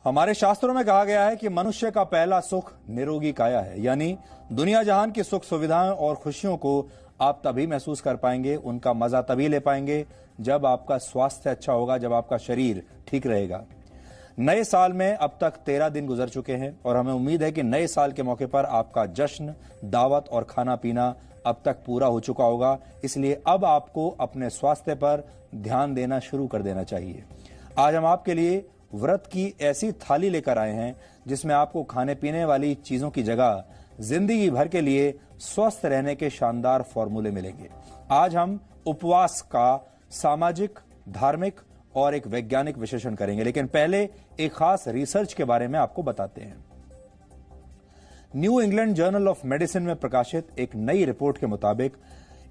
हमारे शास्त्रों में कहा गया है कि मनुष्य का पहला सुख निरोगी काया है, यानी दुनिया जहान की सुख सुविधाएं और खुशियों को आप तभी महसूस कर पाएंगे, उनका मजा तभी ले पाएंगे जब आपका स्वास्थ्य अच्छा होगा, जब आपका शरीर ठीक रहेगा। नए साल में अब तक 13 दिन गुजर चुके हैं और हमें उम्मीद है कि नए साल के मौके पर आपका जश्न, दावत और खाना पीना अब तक पूरा हो चुका होगा। इसलिए अब आपको अपने स्वास्थ्य पर ध्यान देना शुरू कर देना चाहिए। आज हम आपके लिए व्रत की ऐसी थाली लेकर आए हैं जिसमें आपको खाने पीने वाली चीजों की जगह जिंदगी भर के लिए स्वस्थ रहने के शानदार फॉर्मूले मिलेंगे। आज हम उपवास का सामाजिक, धार्मिक और एक वैज्ञानिक विश्लेषण करेंगे, लेकिन पहले एक खास रिसर्च के बारे में आपको बताते हैं। New England journal of medicine में प्रकाशित एक नई रिपोर्ट के मुताबिक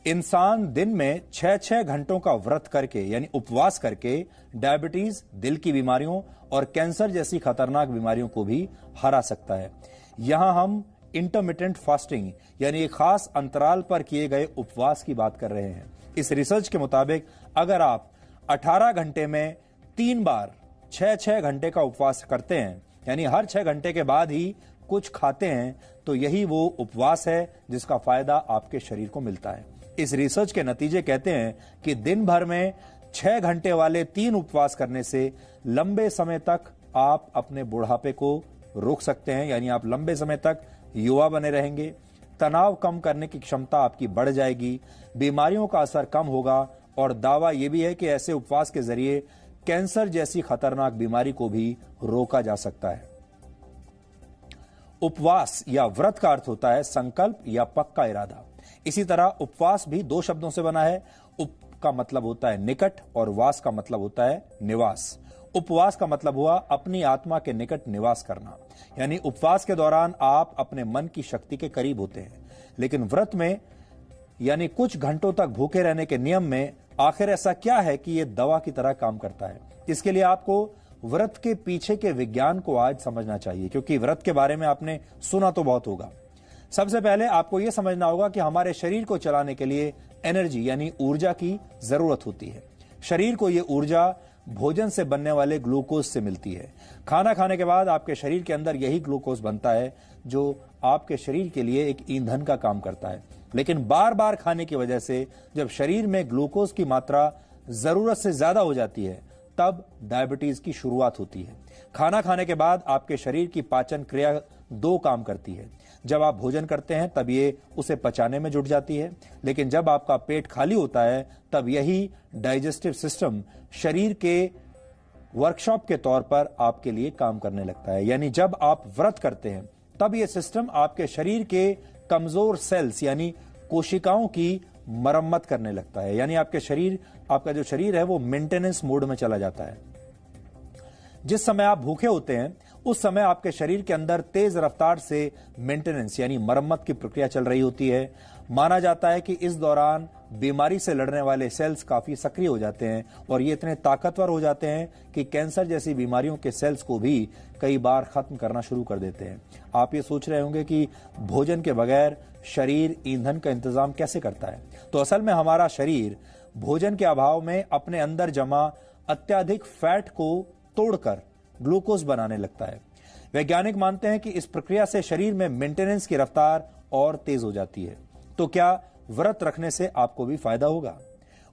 इंसान दिन में 6-6 घंटों का व्रत करके यानी उपवास करके डायबिटीज, दिल की बीमारियों और कैंसर जैसी खतरनाक बीमारियों को भी हरा सकता है। यहां हम इंटरमिटेंट फास्टिंग यानी एक खास अंतराल पर किए गए उपवास की बात कर रहे हैं। इस रिसर्च के मुताबिक अगर आप 18 घंटे में 3 बार 6-6 घंटे का उपवास करते हैं, यानी हर 6 घंटे के बाद ही कुछ खाते हैं, तो यही वो उपवास है जिसका फायदा आपके शरीर को मिलता है। इस रिसर्च के नतीजे कहते हैं कि दिन भर में 6 घंटे वाले 3 उपवास करने से लंबे समय तक आप अपने बुढ़ापे को रोक सकते हैं, यानी आप लंबे समय तक युवा बने रहेंगे। तनाव कम करने की क्षमता आपकी बढ़ जाएगी, बीमारियों का असर कम होगा और दावा यह भी है कि ऐसे उपवास के जरिए कैंसर जैसी खतरनाक बीमारी को भी रोका जा सकता है। उपवास या व्रत का अर्थ होता है संकल्प या पक्का इरादा। इसी तरह उपवास भी 2 शब्दों से बना है। उप का मतलब होता है निकट और वास का मतलब होता है निवास। उपवास का मतलब हुआ अपनी आत्मा के निकट निवास करना, यानी उपवास के दौरान आप अपने मन की शक्ति के करीब होते हैं। लेकिन व्रत में यानी कुछ घंटों तक भूखे रहने के नियम में आखिर ऐसा क्या है कि यह दवा की तरह काम करता है? इसके लिए आपको व्रत के पीछे के विज्ञान को आज समझना चाहिए, क्योंकि व्रत के बारे में आपने सुना तो बहुत होगा। सबसे पहले आपको यह समझना होगा कि हमारे शरीर को चलाने के लिए एनर्जी यानी ऊर्जा की जरूरत होती है। शरीर को यह ऊर्जा भोजन से बनने वाले ग्लूकोज से मिलती है। खाना खाने के बाद आपके शरीर के अंदर यही ग्लूकोज बनता है जो आपके शरीर के लिए एक ईंधन का काम करता है। लेकिन बार बार खाने की वजह से जब शरीर में ग्लूकोज की मात्रा जरूरत से ज्यादा हो जाती है, तब डायबिटीज की शुरुआत होती है। खाना खाने के बाद आपके शरीर की पाचन क्रिया 2 काम करती है। जब आप भोजन करते हैं तब ये उसे पचाने में जुट जाती है, लेकिन जब आपका पेट खाली होता है तब यही डाइजेस्टिव सिस्टम शरीर के वर्कशॉप के तौर पर आपके लिए काम करने लगता है। यानी जब आप व्रत करते हैं तब यह सिस्टम आपके शरीर के कमजोर सेल्स यानी कोशिकाओं की मरम्मत करने लगता है। यानी आपका जो शरीर है वो मेंटेनेंस मोड में चला जाता है। जिस समय आप भूखे होते हैं उस समय आपके शरीर के अंदर तेज रफ्तार से मेंटेनेंस यानी मरम्मत की प्रक्रिया चल रही होती है। माना जाता है कि इस दौरान बीमारी से लड़ने वाले सेल्स काफी सक्रिय हो जाते हैं और ये इतने ताकतवर हो जाते हैं कि कैंसर जैसी बीमारियों के सेल्स को भी कई बार खत्म करना शुरू कर देते हैं। आप ये सोच रहे होंगे कि भोजन के बगैर शरीर ईंधन का इंतजाम कैसे करता है? तो असल में हमारा शरीर भोजन के अभाव में अपने अंदर जमा अत्यधिक फैट को तोड़कर ग्लूकोज बनाने लगता है। वैज्ञानिक मानते हैं कि इस प्रक्रिया से शरीर में मेंटेनेंस की रफ्तार और तेज हो जाती है। तो क्या व्रत रखने से आपको भी फायदा होगा?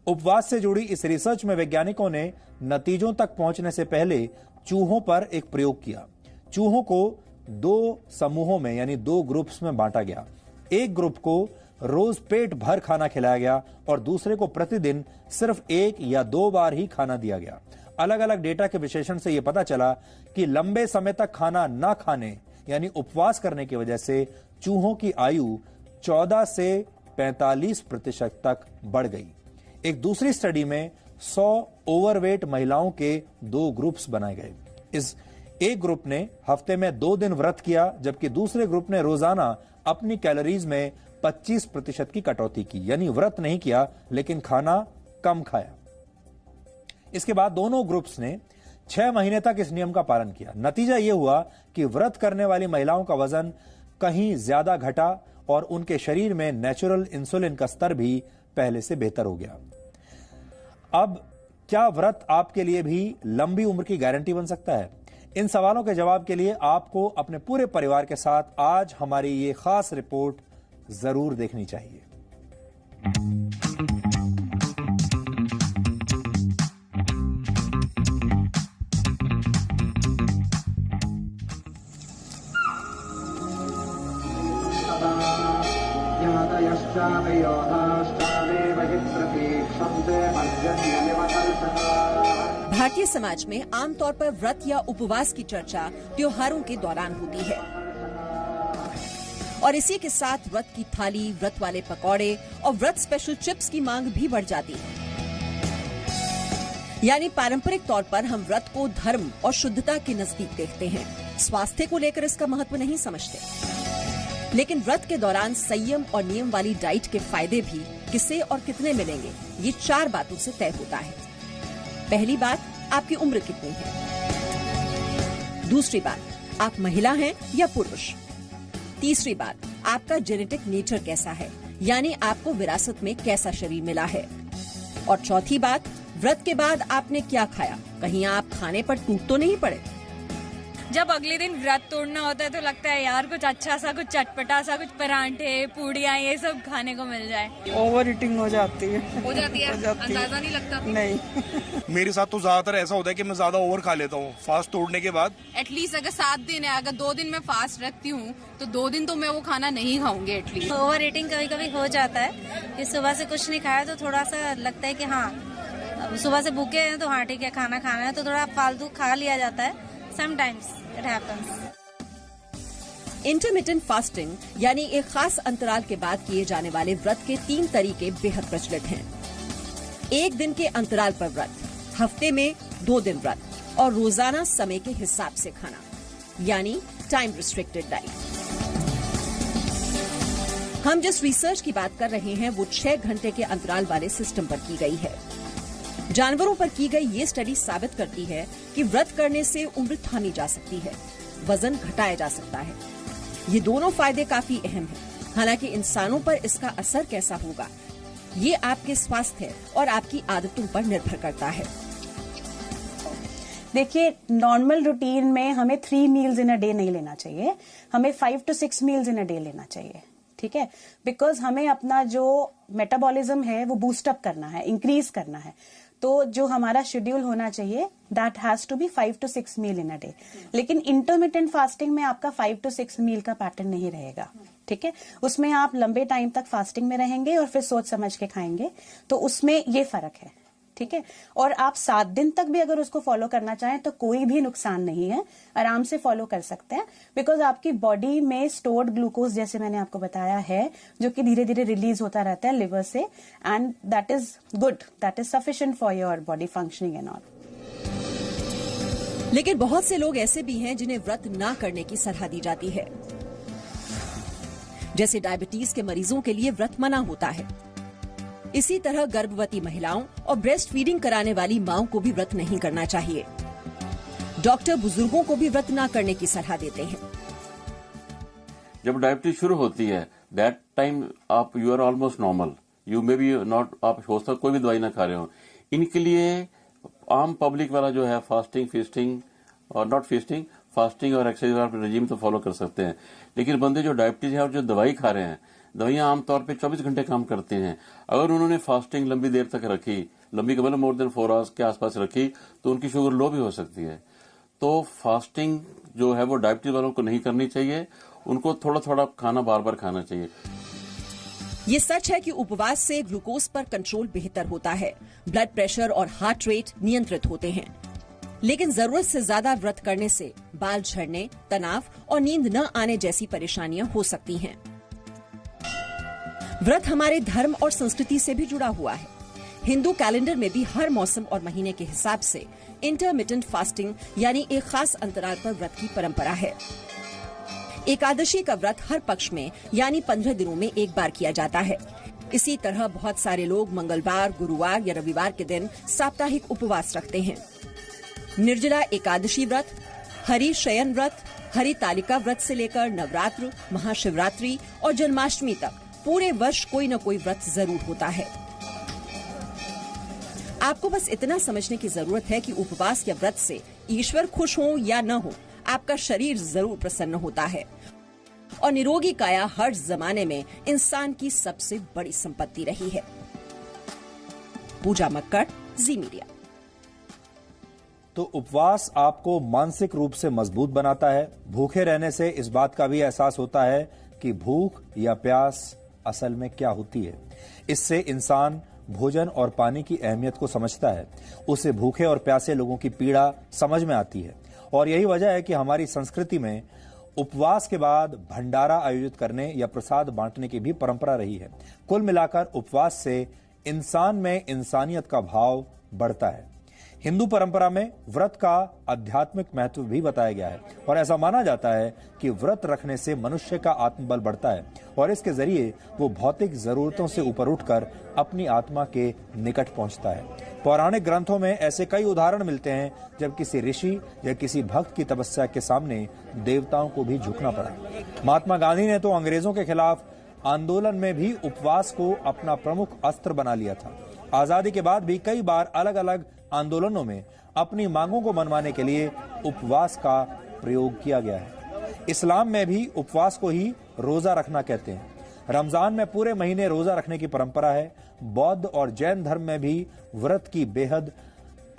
उपवास से जुड़ी इस रिसर्च में वैज्ञानिकों ने नतीजों तक पहुंचने से पहले चूहों पर एक प्रयोग किया। चूहों को 2 समूहों में यानी 2 ग्रुप्स में बांटा गया। एक ग्रुप को रोज पेट भर खाना खिलाया गया और दूसरे को प्रतिदिन सिर्फ 1 या 2 बार ही खाना दिया गया। अलग अलग डेटा के विश्लेषण से यह पता चला कि लंबे समय तक खाना न खाने यानी उपवास करने की वजह से चूहों की आयु 14 से 45% तक बढ़ गई। एक दूसरी स्टडी में 100 ओवरवेट महिलाओं के 2 ग्रुप्स बनाए गए। इस एक ग्रुप ने हफ्ते में 2 दिन व्रत किया, जबकि दूसरे ग्रुप ने रोजाना अपनी कैलोरीज में 25% की कटौती की, यानी व्रत नहीं किया लेकिन खाना कम खाया। इसके बाद दोनों ग्रुप्स ने 6 महीने तक इस नियम का पालन किया। नतीजा यह हुआ कि व्रत करने वाली महिलाओं का वजन कहीं ज्यादा घटा और उनके शरीर में नेचुरल इंसुलिन का स्तर भी पहले से बेहतर हो गया। अब क्या व्रत आपके लिए भी लंबी उम्र की गारंटी बन सकता है? इन सवालों के जवाब के लिए आपको अपने पूरे परिवार के साथ आज हमारी ये खास रिपोर्ट जरूर देखनी चाहिए। भारतीय समाज में आमतौर पर व्रत या उपवास की चर्चा त्योहारों के दौरान होती है और इसी के साथ व्रत की थाली, व्रत वाले पकौड़े और व्रत स्पेशल चिप्स की मांग भी बढ़ जाती है। यानी पारंपरिक तौर पर हम व्रत को धर्म और शुद्धता के नजदीक देखते हैं, स्वास्थ्य को लेकर इसका महत्व नहीं समझते। लेकिन व्रत के दौरान संयम और नियम वाली डाइट के फायदे भी किसे और कितने मिलेंगे, ये 4 बातों से तय होता है। पहली बात, आपकी उम्र कितनी है। दूसरी बात, आप महिला हैं या पुरुष। तीसरी बात, आपका जेनेटिक नेचर कैसा है, यानी आपको विरासत में कैसा शरीर मिला है। और चौथी बात, व्रत के बाद आपने क्या खाया, कहीं आप खाने पर टूट तो नहीं पड़े। जब अगले दिन व्रत तोड़ना होता है तो लगता है यार कुछ अच्छा सा, कुछ चटपटा सा, कुछ परांठे, पूड़ियाँ, ये सब खाने को मिल जाए। ओवर ईटिंग हो जाती है। अंदाजा नहीं लगता। नहीं मेरे साथ तो ज्यादातर ऐसा होता है कि मैं ज्यादा ओवर खा लेता हूँ फास्ट तोड़ने के बाद। एटलीस्ट अगर 7 दिन है, अगर 2 दिन मैं फास्ट रखती हूँ तो 2 दिन तो मैं वो खाना नहीं खाऊंगी एटलीस्ट। ओवर ईटिंग कभी कभी हो जाता है कि सुबह से कुछ नहीं खाया तो थोड़ा सा लगता है कि हाँ सुबह से भूखे हैं तो हाँ ठीक है खाना खाना है, तो थोड़ा फालतू खा लिया जाता है। Sometimes it happens. Intermittent fasting यानी एक खास अंतराल के बाद किए जाने वाले व्रत के 3 तरीके बेहद प्रचलित हैं। 1 दिन के अंतराल पर व्रत, हफ्ते में 2 दिन व्रत और रोजाना समय के हिसाब से खाना, यानी टाइम रिस्ट्रिक्टेड डाइट। हम जिस रिसर्च की बात कर रहे हैं वो 6 घंटे के अंतराल वाले सिस्टम पर की गई है। जानवरों पर की गई ये स्टडी साबित करती है कि व्रत करने से उम्र थामी जा सकती है, वजन घटाया जा सकता है। ये दोनों फायदे काफी अहम हैं। हालांकि इंसानों पर इसका असर कैसा होगा, ये आपके स्वास्थ्य और आपकी आदतों पर निर्भर करता है। देखिए, नॉर्मल रूटीन में हमें 3 मील्स इन अ डे नहीं लेना चाहिए, हमें 5 to 6 meals in a day लेना चाहिए। ठीक है, बिकॉज हमें अपना जो मेटाबॉलिज्म है वो बूस्ट अप करना है, इंक्रीज करना है। तो जो हमारा शेड्यूल होना चाहिए that has to be 5 to 6 meal in a day. लेकिन इंटरमिटेंट फास्टिंग में आपका 5 to 6 मील का पैटर्न नहीं रहेगा। ठीक है, उसमें आप लंबे टाइम तक फास्टिंग में रहेंगे और फिर सोच समझ के खाएंगे, तो उसमें ये फर्क है। ठीक है, और आप 7 दिन तक भी अगर उसको फॉलो करना चाहें तो कोई भी नुकसान नहीं है, आराम से फॉलो कर सकते हैं। बिकॉज आपकी बॉडी में स्टोर्ड ग्लूकोज, जैसे मैंने आपको बताया है, जो कि धीरे धीरे रिलीज होता रहता है लिवर से, and that is good, that is sufficient for your body functioning and all. लेकिन बहुत से लोग ऐसे भी हैं जिन्हें व्रत ना करने की सलाह दी जाती है। जैसे डायबिटीज के मरीजों के लिए व्रत मना होता है। इसी तरह गर्भवती महिलाओं और ब्रेस्ट फीडिंग कराने वाली मांओं को भी व्रत नहीं करना चाहिए। डॉक्टर बुजुर्गों को भी व्रत ना करने की सलाह देते हैं। जब डायबिटीज शुरू होती है दैट टाइम आप you are almost normal, you may be not, आप हो सकता कोई भी दवाई ना खा रहे हो। इनके लिए आम पब्लिक वाला जो है फास्टिंग, फीस्टिंग और नॉट फीस्टिंग, फास्टिंग और एक्सरसाइज रेजिम तो फॉलो कर सकते हैं। लेकिन बंदे जो डायबिटीज है और जो दवाई खा रहे हैं, दवाइयां आमतौर पे 24 घंटे काम करती हैं। अगर उन्होंने फास्टिंग लंबी देर तक रखी, लंबी मतलब मोर देन 4 आवर्स के आसपास रखी, तो उनकी शुगर लो भी हो सकती है। तो फास्टिंग जो है वो डायबिटीज वालों को नहीं करनी चाहिए, उनको थोड़ा थोड़ा खाना बार बार खाना चाहिए। ये सच है कि उपवास से ग्लूकोज पर कंट्रोल बेहतर होता है, ब्लड प्रेशर और हार्ट रेट नियंत्रित होते हैं। लेकिन जरूरत से ज्यादा व्रत करने से बाल झड़ने, तनाव और नींद न आने जैसी परेशानियां हो सकती हैं। व्रत हमारे धर्म और संस्कृति से भी जुड़ा हुआ है। हिंदू कैलेंडर में भी हर मौसम और महीने के हिसाब से इंटरमिटेंट फास्टिंग यानी एक खास अंतराल पर व्रत की परंपरा है। एकादशी का व्रत हर पक्ष में यानी 15 दिनों में एक बार किया जाता है। इसी तरह बहुत सारे लोग मंगलवार, गुरुवार या रविवार के दिन साप्ताहिक उपवास रखते हैं। निर्जला एकादशी व्रत, हरि शयन व्रत, हरि तालिका व्रत से लेकर नवरात्र, महाशिवरात्रि और जन्माष्टमी तक पूरे वर्ष कोई न कोई व्रत जरूर होता है। आपको बस इतना समझने की जरूरत है कि उपवास या व्रत से ईश्वर खुश हो या न हो, आपका शरीर जरूर प्रसन्न होता है। और निरोगी काया हर जमाने में इंसान की सबसे बड़ी संपत्ति रही है। पूजा मक्कड़, जी मीडिया। तो उपवास आपको मानसिक रूप से मजबूत बनाता है। भूखे रहने से इस बात का भी एहसास होता है कि भूख या प्यास असल में क्या होती है। इससे इंसान भोजन और पानी की अहमियत को समझता है। उसे भूखे और प्यासे लोगों की पीड़ा समझ में आती है। और यही वजह है कि हमारी संस्कृति में उपवास के बाद भंडारा आयोजित करने या प्रसाद बांटने की भी परंपरा रही है। कुल मिलाकर उपवास से इंसान में इंसानियत का भाव बढ़ता है। हिंदू परंपरा में व्रत का आध्यात्मिक महत्व भी बताया गया है और ऐसा माना जाता है कि व्रत रखने से मनुष्य का आत्मबल बढ़ता है और इसके जरिए वो भौतिक जरूरतों से ऊपर उठकर अपनी आत्मा के निकट पहुंचता है। पौराणिक ग्रंथों में ऐसे कई उदाहरण मिलते हैं जब किसी ऋषि या किसी भक्त की तपस्या के सामने देवताओं को भी झुकना पड़ा। महात्मा गांधी ने तो अंग्रेजों के खिलाफ आंदोलन में भी उपवास को अपना प्रमुख अस्त्र बना लिया था। आजादी के बाद भी कई बार अलग अलग आंदोलनों में अपनी मांगों को मनवाने के लिए उपवास का प्रयोग किया गया है। इस्लाम में भी उपवास को ही रोजा रखना कहते हैं। रमजान में पूरे महीने रोजा रखने की परंपरा है। बौद्ध और जैन धर्म में भी व्रत की बेहद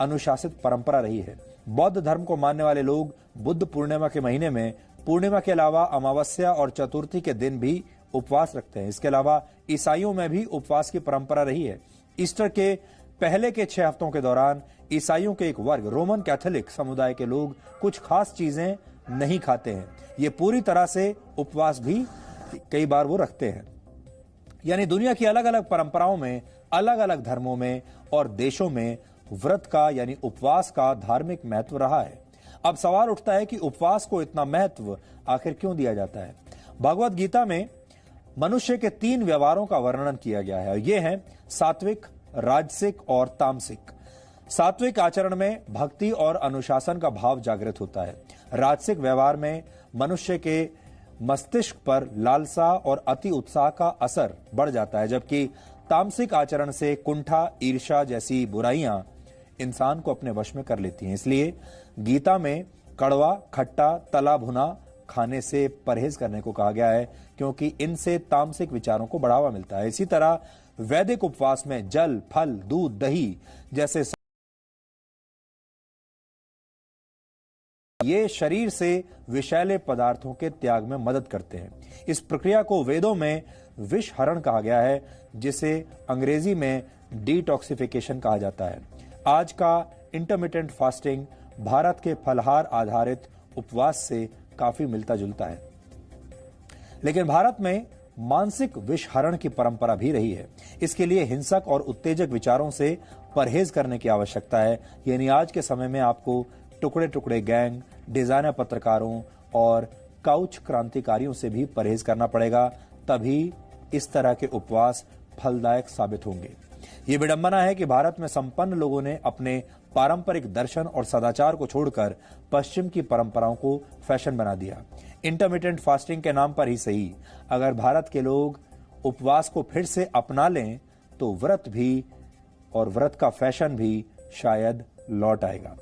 अनुशासित परंपरा रही है। बौद्ध धर्म को मानने वाले लोग बुद्ध पूर्णिमा के महीने में पूर्णिमा के अलावा अमावस्या और चतुर्थी के दिन भी उपवास रखते हैं। इसके अलावा ईसाइयों में भी उपवास की परंपरा रही है। ईस्टर के पहले के 6 हफ्तों के दौरान ईसाइयों के एक वर्ग रोमन कैथोलिक समुदाय के लोग कुछ खास चीजें नहीं खाते हैं। ये पूरी तरह से उपवास भी कई बार वो रखते हैं। यानी दुनिया की अलग अलग परंपराओं में, अलग अलग धर्मों में और देशों में व्रत का यानी उपवास का धार्मिक महत्व रहा है। अब सवाल उठता है कि उपवास को इतना महत्व आखिर क्यों दिया जाता है। भगवत गीता में मनुष्य के 3 व्यवहारों का वर्णन किया गया है। ये हैं सात्विक, राजसिक और तामसिक। सात्विक आचरण में भक्ति और अनुशासन का भाव जागृत होता है। राजसिक व्यवहार में मनुष्य के मस्तिष्क पर लालसा और अति उत्साह का असर बढ़ जाता है, जबकि तामसिक आचरण से कुंठा, ईर्ष्या जैसी बुराइयां इंसान को अपने वश में कर लेती हैं। इसलिए गीता में कड़वा, खट्टा, तला भुना खाने से परहेज करने को कहा गया है, क्योंकि इनसे तामसिक विचारों को बढ़ावा मिलता है। इसी तरह वैदिक उपवास में जल, फल, दूध, दही जैसे ये शरीर से विषैले पदार्थों के त्याग में मदद करते हैं। इस प्रक्रिया को वेदों में विष हरण कहा गया है, जिसे अंग्रेजी में डिटॉक्सिफिकेशन कहा जाता है। आज का इंटरमिटेंट फास्टिंग भारत के फलहार आधारित उपवास से काफी मिलता जुलता है, लेकिन भारत में मानसिक विष हरण की परंपरा भी रही है। इसके लिए हिंसक और उत्तेजक विचारों से परहेज करने की आवश्यकता है। यानी आज के समय में आपको टुकड़े टुकड़े गैंग, डिजाइनर पत्रकारों और काउच क्रांतिकारियों से भी परहेज करना पड़ेगा, तभी इस तरह के उपवास फलदायक साबित होंगे। ये विडंबना है कि भारत में संपन्न लोगों ने अपने पारंपरिक दर्शन और सदाचार को छोड़कर पश्चिम की परंपराओं को फैशन बना दिया। इंटरमिटेंट फास्टिंग के नाम पर ही सही, अगर भारत के लोग उपवास को फिर से अपना लें तो व्रत भी और व्रत का फैशन भी शायद लौट आएगा।